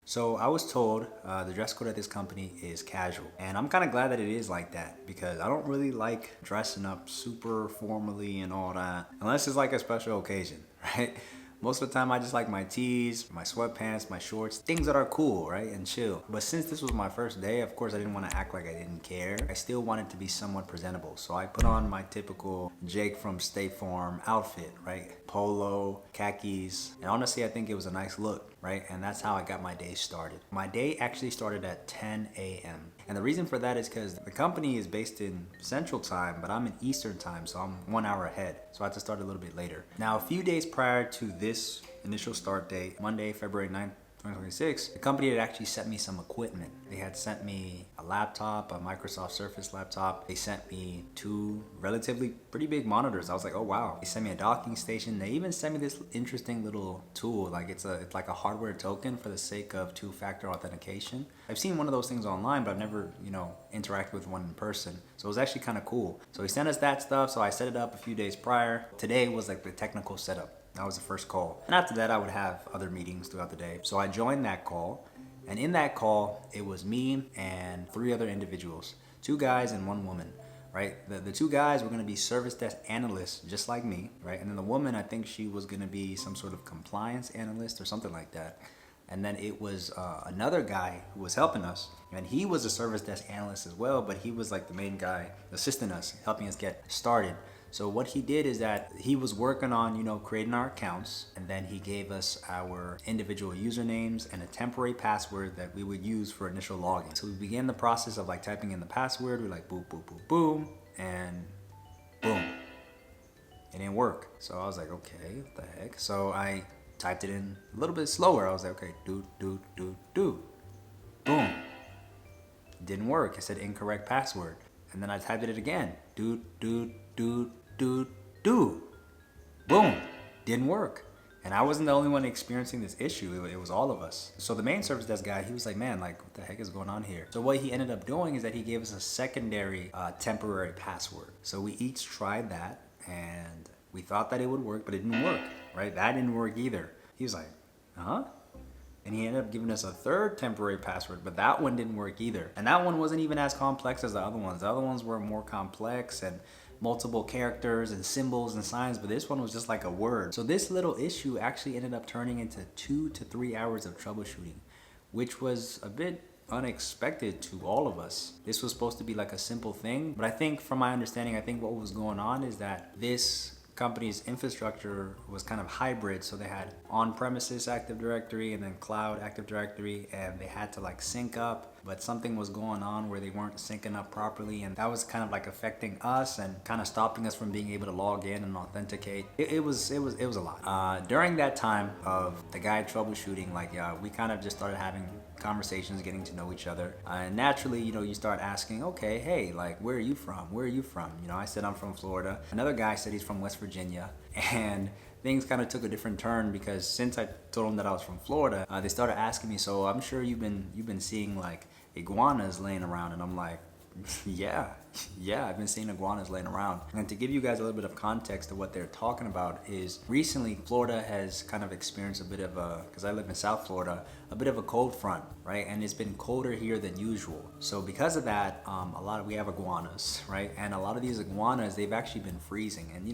So I was told the dress code at this company is casual. And I'm kind of glad that it is like that because I don't really like dressing up super formally and all that unless it's like a special occasion, right? Most of the time I just like my tees, my sweatpants, my shorts, things that are cool, right? And chill. But since this was my first day, of course I didn't want to act like I didn't care. I still wanted to be somewhat presentable. So I put on my typical Jake from State Farm outfit, right? Polo, khakis, and honestly I think it was a nice look, right? And that's how I got my day started. My day actually started at 10 a.m. And the reason for that is because the company is based in Central Time, but I'm in Eastern Time, so I'm 1 hour ahead. So I had to start a little bit later. Now, a few days prior to this initial start date, Monday, February 9th, 2026, the company had actually sent me some equipment. They had sent me a laptop, a Microsoft Surface laptop. They sent me two relatively pretty big monitors. I was like, oh wow. They sent me a docking station. They even sent me this interesting little tool. Like it's like a hardware token for the sake of two-factor authentication. I've seen one of those things online, but I've never, interacted with one in person. So it was actually kind of cool. So he sent us that stuff. So I set it up a few days prior. Today was like the technical setup. That was the first call. And after that, I would have other meetings throughout the day. So I joined that call. And in that call, it was me and three other individuals, two guys and one woman, right? The two guys were gonna be service desk analysts, just like me, right? And then the woman, I think she was gonna be some sort of compliance analyst or something like that. And then it was another guy who was helping us, and he was a service desk analyst as well, but he was like the main guy assisting us, helping us get started. So what he did is that he was working on, creating our accounts, and then he gave us our individual usernames and a temporary password that we would use for initial login. So we began the process of like typing in the password. We're like boom, boom, boom, boom, and boom. It didn't work. So I was like, okay, what the heck? So I typed it in a little bit slower. I was like, okay, do. Boom. It didn't work. It said incorrect password. And then I typed it again. Do. Boom. Didn't work. And I wasn't the only one experiencing this issue. It was all of us. So the main service desk guy, he was like, man, like, what the heck is going on here? So what he ended up doing is that he gave us a secondary temporary password. So we each tried that, and we thought that it would work, but it didn't work, right? That didn't work either. He was like, huh? And he ended up giving us a third temporary password, but that one didn't work either. And that one wasn't even as complex as the other ones. The other ones were more complex and multiple characters and symbols and signs, but this one was just like a word. So this little issue actually ended up turning into 2 to 3 hours of troubleshooting, which was a bit unexpected to all of us. This was supposed to be like a simple thing, but I think from my understanding, I think what was going on is that this company's infrastructure was kind of hybrid. So they had on-premises Active Directory and then cloud Active Directory, and they had to like sync up, but something was going on where they weren't syncing up properly, and that was kind of like affecting us and kind of stopping us from being able to log in and authenticate. It was a lot. During that time of the guy troubleshooting, we kind of just started having conversations, getting to know each other. And naturally, you start asking, okay, hey, like, where are you from? Where are you from? I said I'm from Florida. Another guy said he's from West Virginia. And things kind of took a different turn because since I told them that I was from Florida, they started asking me, so I'm sure you've been seeing like iguanas laying around. And I'm like, yeah, I've been seeing iguanas laying around. And to give you guys a little bit of context of what they're talking about is recently Florida has kind of experienced a bit of because I live in South Florida, a bit of a cold front, right? And it's been colder here than usual. So because of that, we have iguanas, right? And a lot of these iguanas, they've actually been freezing, and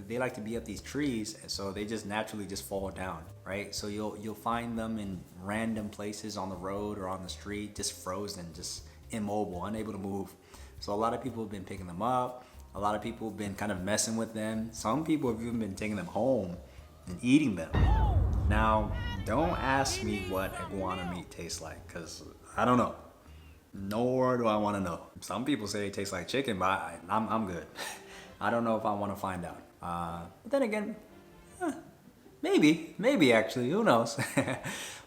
they like to be up these trees, so they just naturally just fall down, right? So you'll find them in random places on the road or on the street, just frozen, just immobile, unable to move. So a lot of people have been picking them up. A lot of people have been kind of messing with them. Some people have even been taking them home and eating them. Now, don't ask me what iguana meat tastes like, because I don't know. Nor do I want to know. Some people say it tastes like chicken, but I'm good. I don't know if I want to find out. But then again, maybe actually, who knows?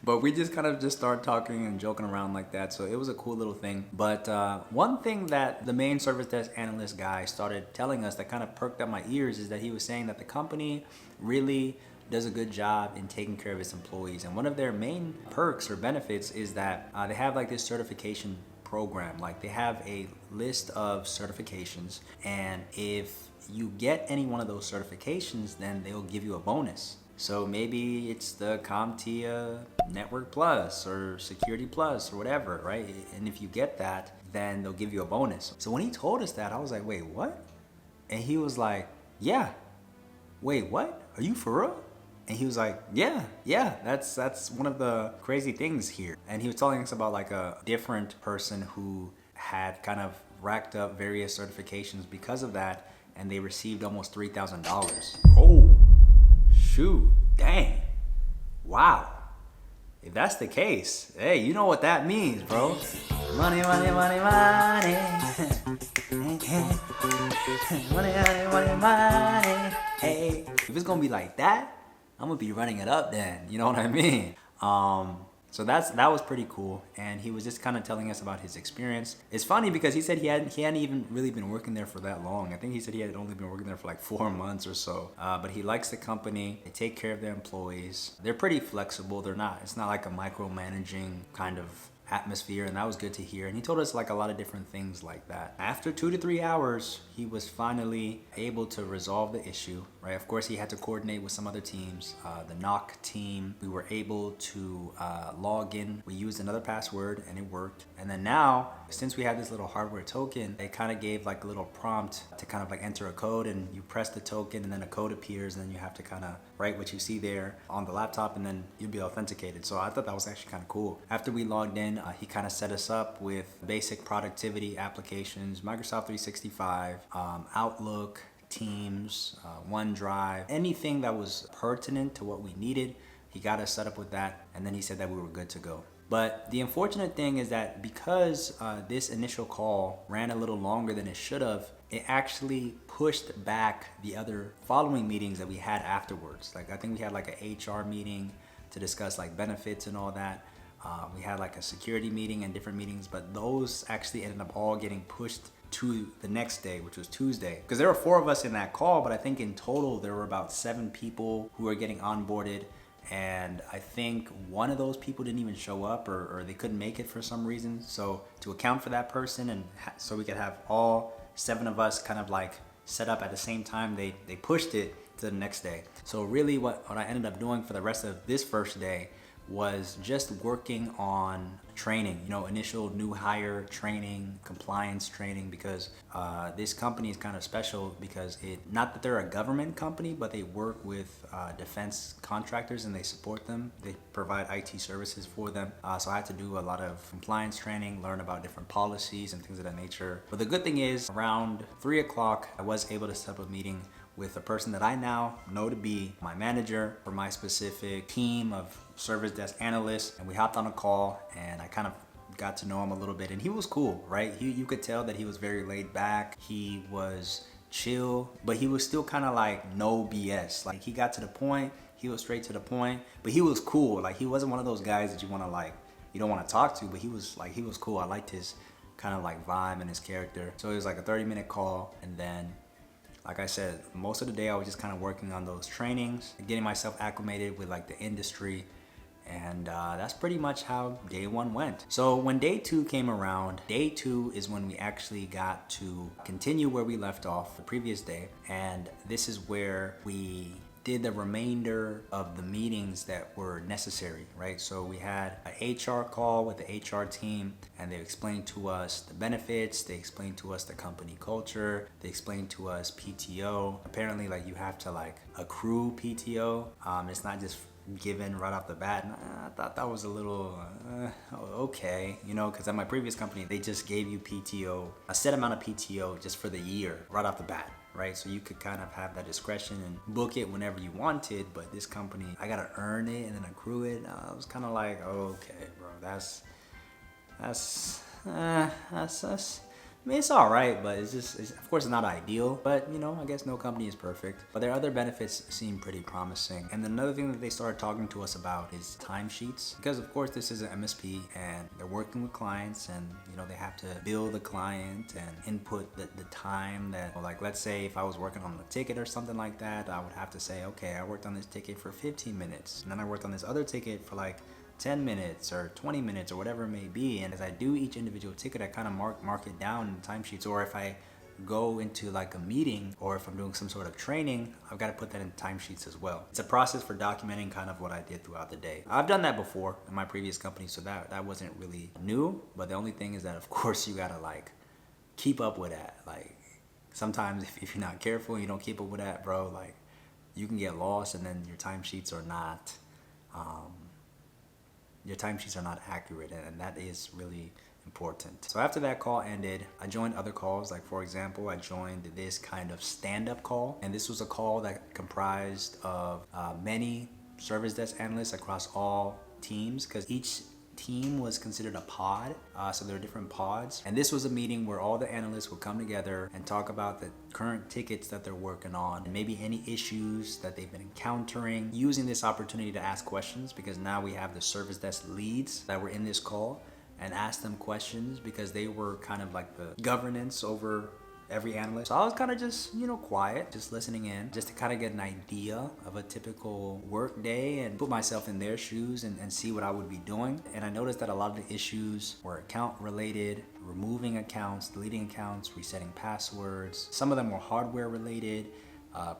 But we just kind of just started talking and joking around like that. So it was a cool little thing. But one thing that the main service desk analyst guy started telling us that kind of perked up my ears is that he was saying that the company really does a good job in taking care of its employees. And one of their main perks or benefits is that they have like this certification program. Like they have a list of certifications, and if you get any one of those certifications, then they'll give you a bonus. So maybe it's the CompTIA Network Plus or Security Plus or whatever, right? And if you get that, then they'll give you a bonus. So when he told us that, I was like, wait, what? And he was like, yeah. Wait, what? Are you for real? And he was like, yeah, that's one of the crazy things here. And he was telling us about like a different person who had kind of racked up various certifications because of that, and they received almost $3,000. Oh, shoot, dang, wow. If that's the case, hey, you know what that means, bro. Money, money, money, money. Money, money, money, money. Hey, if it's gonna be like that, I'm gonna be running it up then. You know what I mean? So that was pretty cool, and he was just kind of telling us about his experience. It's funny because he said he hadn't even really been working there for that long. I think he said he had only been working there for like 4 months or so. But he likes the company. They take care of their employees. They're pretty flexible. It's not like a micromanaging kind of atmosphere, and that was good to hear. And he told us like a lot of different things like that. After 2 to 3 hours, he was finally able to resolve the issue, right? Of course, he had to coordinate with some other teams. The knock team, we were able to log in. We used another password and it worked. And then now, since we have this little hardware token, they kind of gave like a little prompt to kind of like enter a code, and you press the token and then a code appears, and then you have to kind of write what you see there on the laptop, and then you'll be authenticated. So I thought that was actually kind of cool. After we logged in, he kind of set us up with basic productivity applications, Microsoft 365, Outlook, Teams, OneDrive, anything that was pertinent to what we needed. He got us set up with that, and then he said that we were good to go. But the unfortunate thing is that because this initial call ran a little longer than it should have, it actually pushed back the other following meetings that we had afterwards. Like I think we had like an HR meeting to discuss like benefits and all that. We had like a security meeting and different meetings, but those actually ended up all getting pushed to the next day, which was Tuesday. Because there were 4 of us in that call, but I think in total there were about 7 people who were getting onboarded. And I think one of those people didn't even show up, or they couldn't make it for some reason. So to account for that person, and so we could have all 7 of us kind of like set up at the same time, they pushed it to the next day. So really what I ended up doing for the rest of this first day was just working on training, initial new hire training, compliance training, because this company is kind of special because not that they're a government company, but they work with defense contractors and they support them. They provide IT services for them. So I had to do a lot of compliance training, learn about different policies and things of that nature. But the good thing is around 3 o'clock, I was able to set up a meeting with a person that I now know to be my manager for my specific team of Service Desk Analysts. And we hopped on a call and I kind of got to know him a little bit, and he was cool, right? You could tell that he was very laid back. He was chill, but he was still kind of like no BS. Like he got to the point, he was straight to the point, but he was cool. Like he wasn't one of those guys that you don't want to talk to, but he was cool. I liked his kind of like vibe and his character. So it was like a 30-minute call, and then like I said, most of the day I was just kind of working on those trainings, getting myself acclimated with like the industry, and that's pretty much how day 1 went. So when day 2 came around, day 2 is when we actually got to continue where we left off the previous day, and this is where we did the remainder of the meetings that were necessary, right? So we had an HR call with the HR team, and they explained to us the benefits, they explained to us the company culture, they explained to us PTO. Apparently, like you have to like accrue PTO. It's not just given right off the bat. And I thought that was a little okay, because at my previous company, they just gave you PTO, a set amount of PTO just for the year right off the bat. Right, so you could kind of have that discretion and book it whenever you wanted, but this company, I gotta earn it and then accrue it. I was kind of like, okay, bro, that's I mean, it's all right, but of course, it's not ideal. But I guess no company is perfect. But their other benefits seem pretty promising. And then another thing that they started talking to us about is timesheets, because of course this is an MSP and they're working with clients, and they have to bill the client and input the time that, like, let's say if I was working on a ticket or something like that, I would have to say, okay, I worked on this ticket for 15 minutes, and then I worked on this other ticket for like 10 minutes or 20 minutes or whatever it may be. And as I do each individual ticket, I kind of mark it down in the timesheets. Or if I go into like a meeting or if I'm doing some sort of training, I've got to put that in timesheets as well. It's a process for documenting kind of what I did throughout the day. I've done that before in my previous company, so that wasn't really new. But the only thing is that, of course, you got to like keep up with that. Like sometimes if you're not careful and you don't keep up with that, bro, like you can get lost and then your timesheets are not accurate, and that is really important. So after that call ended, I joined other calls. Like for example, I joined this kind of stand-up call, and this was a call that comprised of many service desk analysts across all teams, because each team was considered a pod, so there are different pods, and this was a meeting where all the analysts would come together and talk about the current tickets that they're working on and maybe any issues that they've been encountering, using this opportunity to ask questions, because now we have the service desk leads that were in this call, and ask them questions because they were kind of like the governance over every analyst. So I was kind of just, quiet, just listening in, just to kind of get an idea of a typical work day and put myself in their shoes and see what I would be doing. And I noticed that a lot of the issues were account related, removing accounts, deleting accounts, resetting passwords. Some of them were hardware related,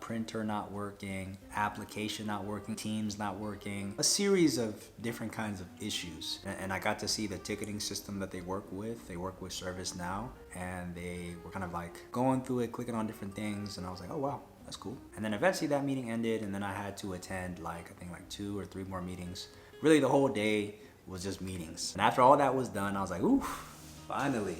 printer not working, application not working, Teams not working, a series of different kinds of issues. And I got to see the ticketing system that they work with. They work with ServiceNow, and they were kind of like going through it, clicking on different things, and I was like, oh wow, that's cool. And then eventually that meeting ended, and then I had to attend I think 2 or 3 more meetings. Really the whole day was just meetings. And after all that was done, I was like, ooh, finally.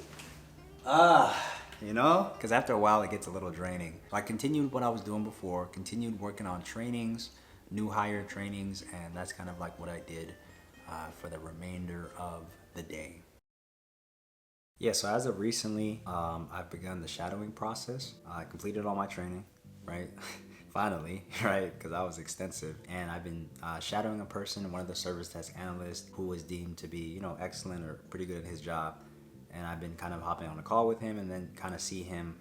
Because after a while it gets a little draining. So I continued what I was doing before, continued working on trainings, new hire trainings, and that's kind of like what I did for the remainder of the day. Yeah, so as of recently, I've begun the shadowing process. I completed all my training, right? Finally, right? Because that was extensive. And I've been shadowing a person, one of the service desk analysts, who was deemed to be, excellent or pretty good at his job. And I've been kind of hopping on a call with him and then kind of see him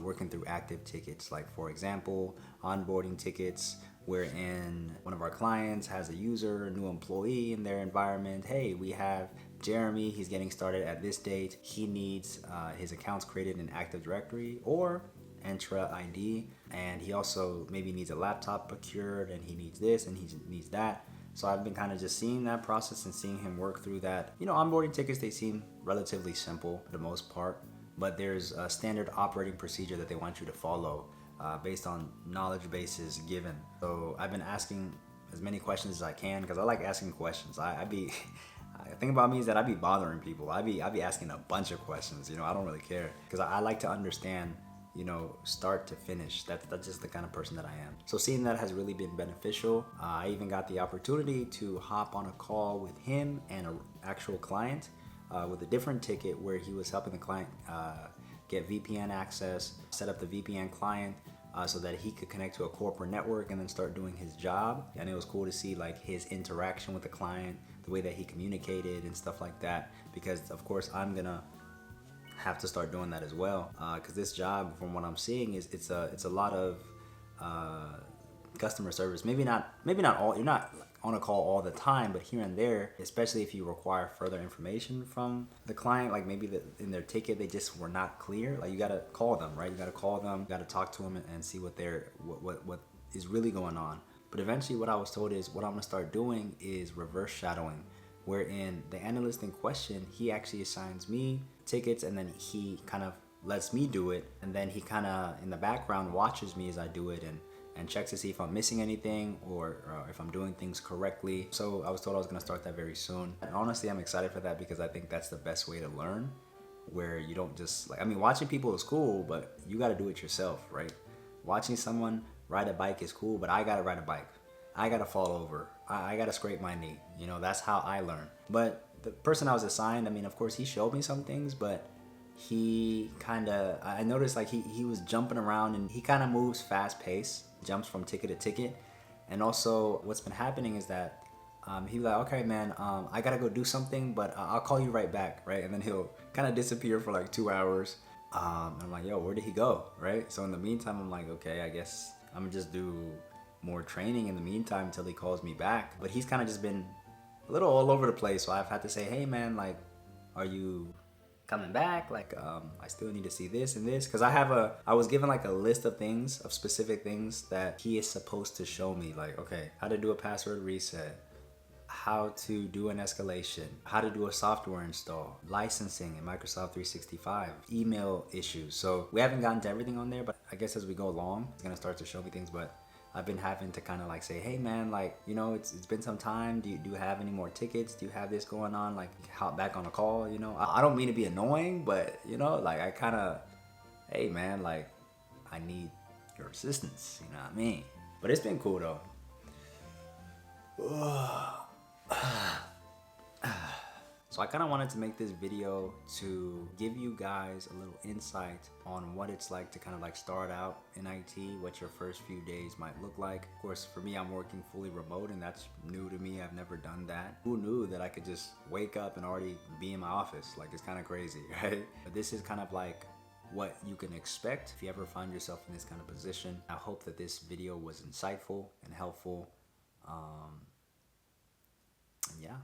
working through active tickets. Like for example, onboarding tickets, wherein one of our clients has a user, a new employee in their environment. Hey, we have Jeremy, he's getting started at this date. He needs his accounts created in Active Directory or Entra ID. And he also maybe needs a laptop procured, and he needs this and he needs that. So I've been kind of just seeing that process and seeing him work through that. Onboarding tickets, they seem relatively simple for the most part, but there's a standard operating procedure that they want you to follow based on knowledge bases given. So I've been asking as many questions as I can because I like asking questions. The thing about me is that I be bothering people. I be asking a bunch of questions. I don't really care because I like to understand start to finish. That's just the kind of person that I am. So seeing that has really been beneficial. I even got the opportunity to hop on a call with him and an actual client with a different ticket where he was helping the client get VPN access, set up the VPN client so that he could connect to a corporate network and then start doing his job. And it was cool to see like his interaction with the client, the way that he communicated and stuff like that, because of course I'm gonna have to start doing that as well, because this job, from what I'm seeing, is it's a lot of customer service. Maybe not all. You're not on a call all the time, but here and there, especially if you require further information from the client, like maybe in their ticket they just were not clear. Like you gotta call them, right? You gotta call them, you gotta talk to them and see what is really going on. But eventually, what I was told is what I'm gonna start doing is reverse shadowing, wherein the analyst in question, he actually assigns me tickets and then he kind of lets me do it, and then he kind of in the background watches me as I do it and checks to see if I'm missing anything or if I'm doing things correctly. So I was told I was gonna start that very soon. And honestly, I'm excited for that because I think that's the best way to learn, where you don't just watching people is cool, but you gotta do it yourself, right? Watching someone ride a bike is cool, but I gotta ride a bike. I gotta fall over. I gotta scrape my knee. That's how I learn. But the person I was assigned, of course he showed me some things, but I noticed like he was jumping around and he kind of moves fast pace, jumps from ticket to ticket. And also what's been happening is that he'll be like, okay man, I gotta go do something, but I'll call you right back, right? And then he'll kind of disappear for like 2 hours. I'm like, yo, where did he go, right? So in the meantime, I'm like, okay, I guess I'm gonna just do more training in the meantime until he calls me back. But he's kind of just been a little all over the place, so I've had to say, hey man, like, are you coming back, like I still need to see this and this, because I was given like a list of things, of specific things that he is supposed to show me, like, okay, how to do a password reset, how to do an escalation, how to do a software install, licensing in Microsoft 365, email issues. So we haven't gotten to everything on there, but I guess as we go along, it's gonna start to show me things. But I've been having to kind of like say, hey man, like, you know, it's been some time. Do you have any more tickets? Do you have this going on? Like, hop back on a call, you know? I don't mean to be annoying, but you know, like I kind of, hey man, like I need your assistance, you know what I mean? But it's been cool though. So I kind of wanted to make this video to give you guys a little insight on what it's like to kind of like start out in IT, what your first few days might look like. Of course, for me, I'm working fully remote and that's new to me. I've never done that. Who knew that I could just wake up and already be in my office? Like, it's kind of crazy, right? But this is kind of like what you can expect if you ever find yourself in this kind of position. I hope that this video was insightful and helpful. And yeah.